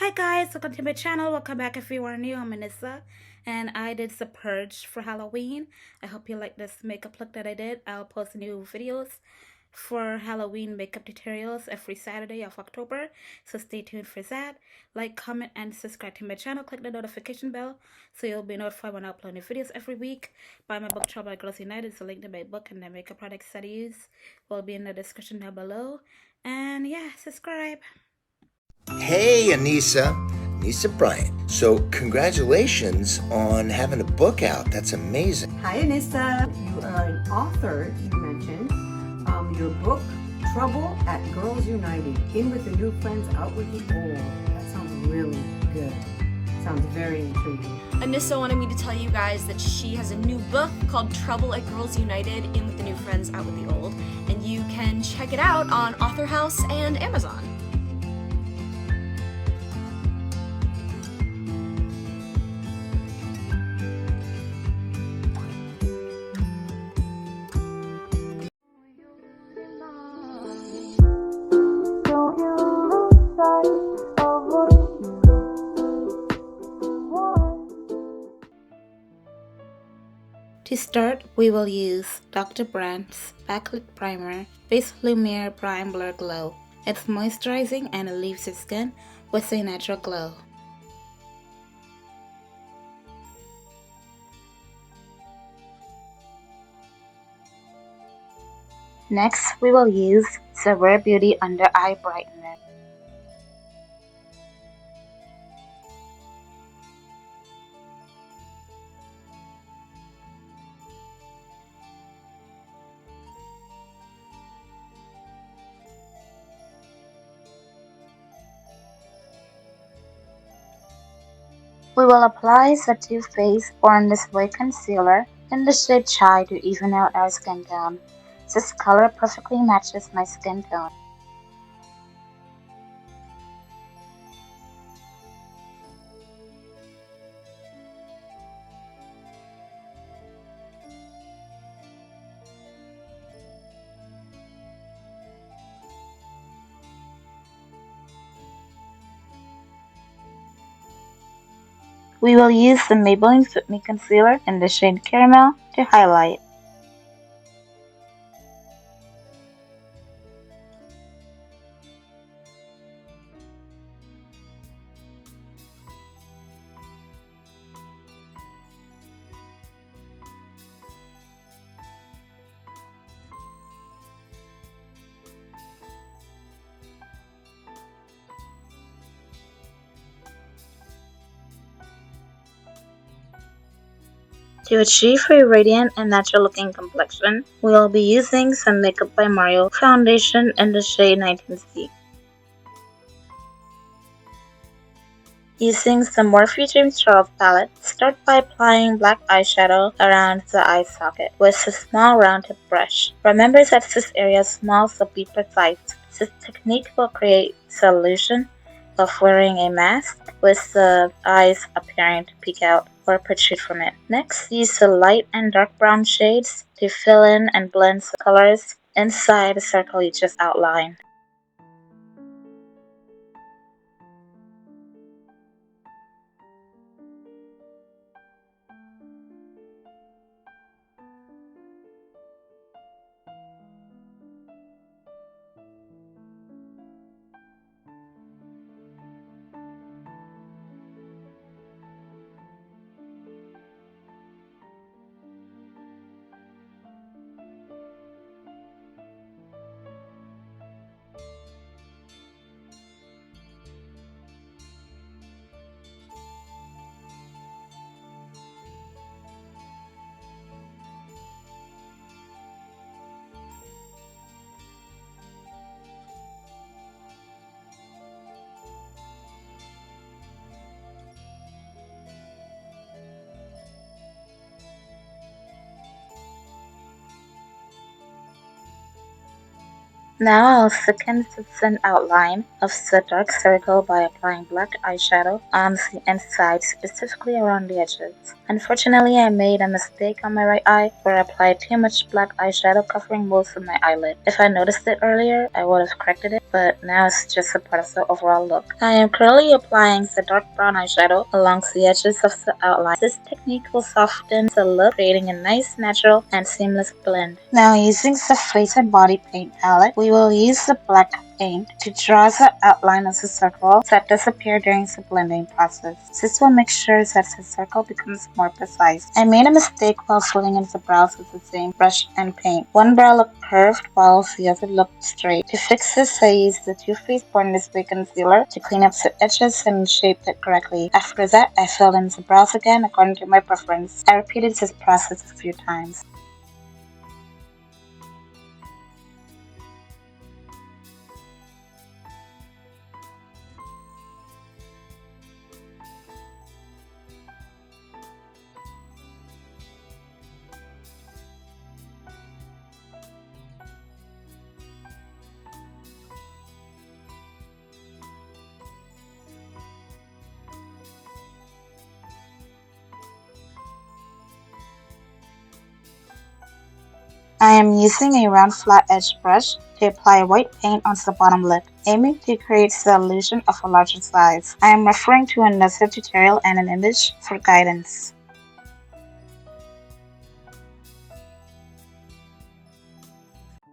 Hi guys, welcome to my channel. Welcome back if you are new. I'm Annisa and I did the purge for Halloween. I hope you like this makeup look that I did. I'll post new videos for Halloween makeup tutorials every Saturday of October, so stay tuned for that. Like, comment, and subscribe to my channel. Click the notification bell so you'll be notified when I upload new videos every week. Buy my book Trouble at Girls United. It's a link to my book and the makeup products that I use will be in the description down below. And yeah, subscribe. Hey, Annisa Bryan. So, congratulations on having a book out. That's amazing. Hi, Annisa. You are an author, you mentioned. Your book, Trouble at Girls United. In with the new friends, out with the old. That sounds really good. Sounds very intriguing. Annisa wanted me to tell you guys that she has a new book called Trouble at Girls United, In with the New Friends, Out with the Old. And you can check it out on Author House and Amazon. To start, we will use Dr. Brandt's Backlit Primer with Lumiere Prime Blur Glow. It's moisturizing and it leaves your skin with a natural glow. Next, we will use the Rare Beauty Under Eye Brightener. We will apply the Too Faced Born This Way concealer in the shade Chai to even out our skin tone. This color perfectly matches my skin tone. We will use the Maybelline Fit Me Concealer in the shade Caramel to highlight. To achieve a radiant and natural looking complexion, we will be using some Makeup by Mario foundation in the shade 19C. Using the Morphe Dreams 12 palette, start by applying black eyeshadow around the eye socket with a small round tip brush. Remember that this area is small, so be precise. This technique will create the illusion of wearing a mask with the eyes appearing to peek out or protrude from it. Next, use the light and dark brown shades to fill in and blend the colors inside the circle you just outlined. Now I'll thicken the thin outline of the dark circle by applying black eyeshadow on the inside, specifically around the edges. Unfortunately, I made a mistake on my right eye where I applied too much black eyeshadow covering most of my eyelid. If I noticed it earlier, I would have corrected it, but now it's just a part of the overall look. I am currently applying the dark brown eyeshadow along the edges of the outline. This technique will soften the look, creating a nice, natural, and seamless blend. Now, using the face and body paint palette, we will use the black paint to draw the outline of the circle that disappear during the blending process. This will make sure that the circle becomes more precise. I made a mistake while filling in the brows with the same brush and paint. One brow looked curved while the other looked straight. To fix this, I used the Too Faced Born This Way concealer to clean up the edges and shape it correctly. After that, I filled in the brows again according to my preference. I repeated this process a few times. I am using a round flat edge brush to apply white paint on the bottom lip, aiming to create the illusion of a larger size. I am referring to another tutorial and an image for guidance.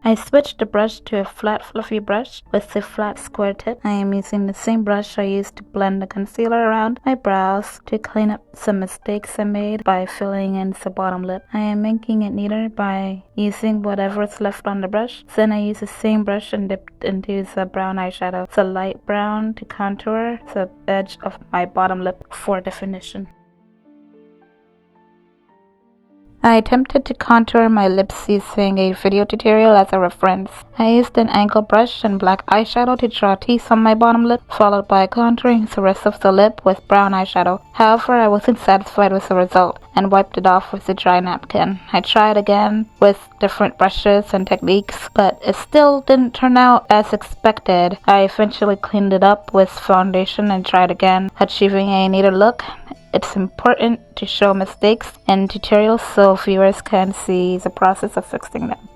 I switched the brush to a flat fluffy brush with a flat square tip. I am using the same brush I used to blend the concealer around my brows to clean up some mistakes I made by filling in the bottom lip. I am making it neater by using whatever's left on the brush. Then I use the same brush and dipped into the brown eyeshadow, the light brown, to contour the edge of my bottom lip for definition. I attempted to contour my lips using a video tutorial as a reference. I used an angle brush and black eyeshadow to draw teeth on my bottom lip, followed by contouring the rest of the lip with brown eyeshadow. However, I wasn't satisfied with the result and wiped it off with a dry napkin. I tried again with different brushes and techniques, but it still didn't turn out as expected. I eventually cleaned it up with foundation and tried again, achieving a neater look. It's important to show mistakes in tutorials so viewers can see the process of fixing them.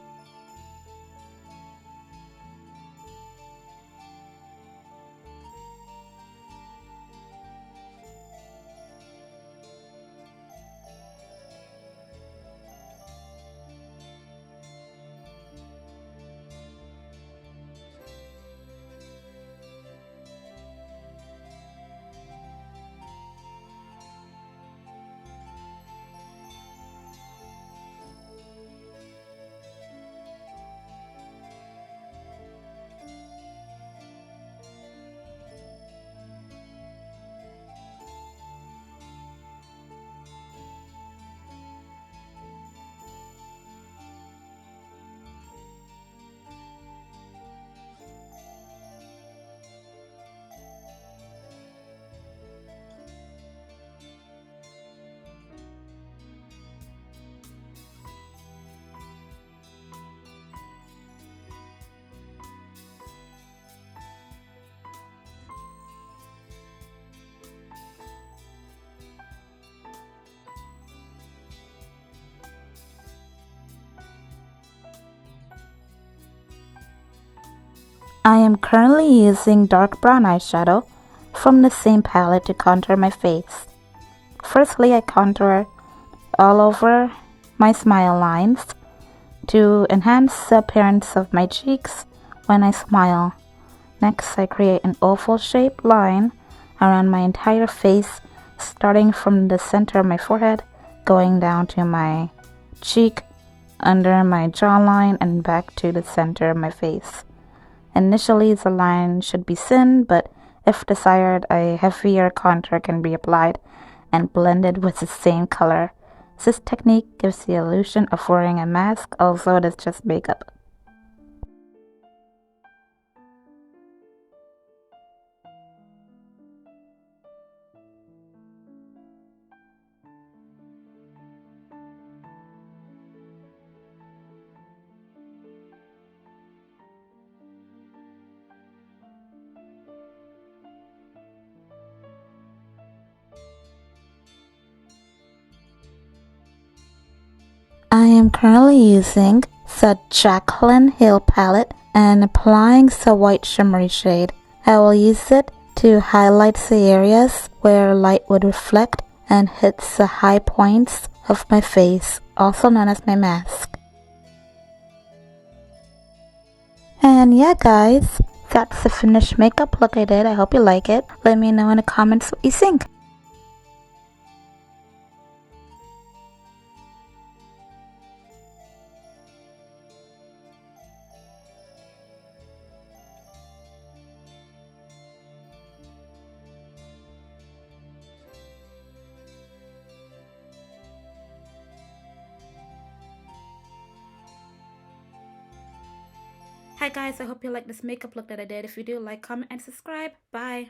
I am currently using dark brown eyeshadow from the same palette to contour my face. Firstly, I contour all over my smile lines to enhance the appearance of my cheeks when I smile. Next, I create an oval-shaped line around my entire face, starting from the center of my forehead, going down to my cheek, under my jawline, and back to the center of my face. Initially, the line should be thin, but if desired, a heavier contour can be applied and blended with the same color. This technique gives the illusion of wearing a mask, although it is just makeup. am currently using the Jaclyn Hill palette and applying the white shimmery shade. I will use it to highlight the areas where light would reflect and hit the high points of my face, also known as my mask. And yeah guys, that's the finished makeup look I did. I hope you like it. Let me know in the comments what you think. Hi guys, I hope you like this makeup look that I did. If you do, like, comment, and subscribe. Bye.